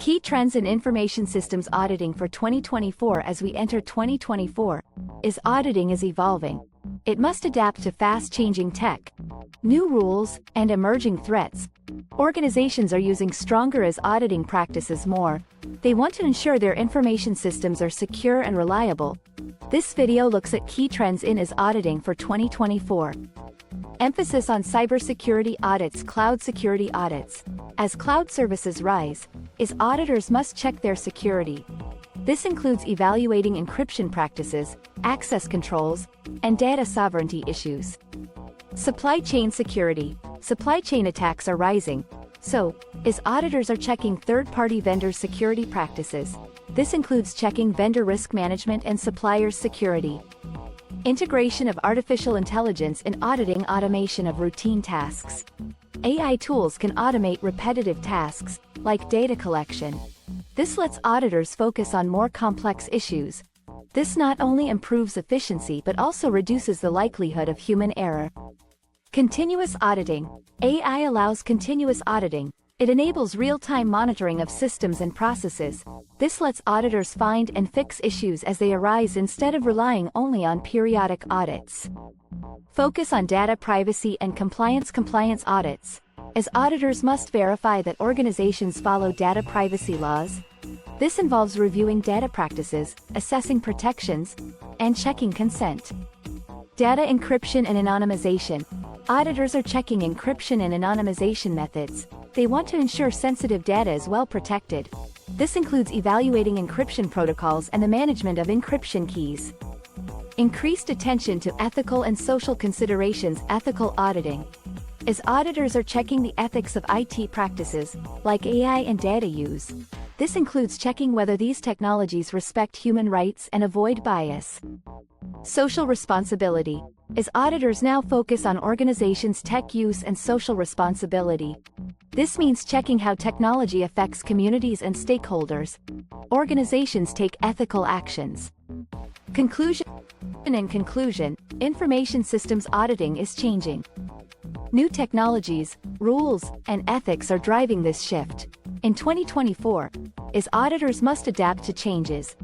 Key trends in information systems auditing for 2024. As we enter 2024, auditing is evolving. It must adapt to fast-changing tech, new rules, and emerging threats. Organizations are using stronger auditing practices more. They want to ensure their information systems are secure and reliable. This video looks at key trends in auditing for 2024. Emphasis on cybersecurity audits. Cloud security audits. As cloud services rise, auditors must check their security. This includes evaluating encryption practices, access controls, and data sovereignty issues. Supply chain security. Supply chain attacks are rising, so auditors are checking third-party vendors' security practices. This includes checking vendor risk management and suppliers' security. Integration of artificial intelligence in auditing. Automation of routine tasks. AI tools can automate repetitive tasks, like data collection. This lets auditors focus on more complex issues. This not only improves efficiency but also reduces the likelihood of human error. Continuous auditing. AI allows continuous auditing. It enables real-time monitoring of systems and processes. This lets auditors find and fix issues as they arise instead of relying only on periodic audits. Focus on data privacy and compliance. Compliance audits. Auditors must verify that organizations follow data privacy laws. This involves reviewing data practices, assessing protections, and checking consent. Data encryption and anonymization. Auditors are checking encryption and anonymization methods. They want to ensure sensitive data is well protected. This includes evaluating encryption protocols and the management of encryption keys. Increased attention to ethical and social considerations. Ethical auditing. Auditors are checking the ethics of IT practices, like AI and data use. This includes checking whether these technologies respect human rights and avoid bias. Social responsibility. Auditors now focus on organizations' tech use and social responsibility. This means checking how technology affects communities and stakeholders. Organizations take ethical actions. Conclusion. In conclusion, information systems auditing is changing. New technologies, rules, and ethics are driving this shift. In 2024, auditors must adapt to changes.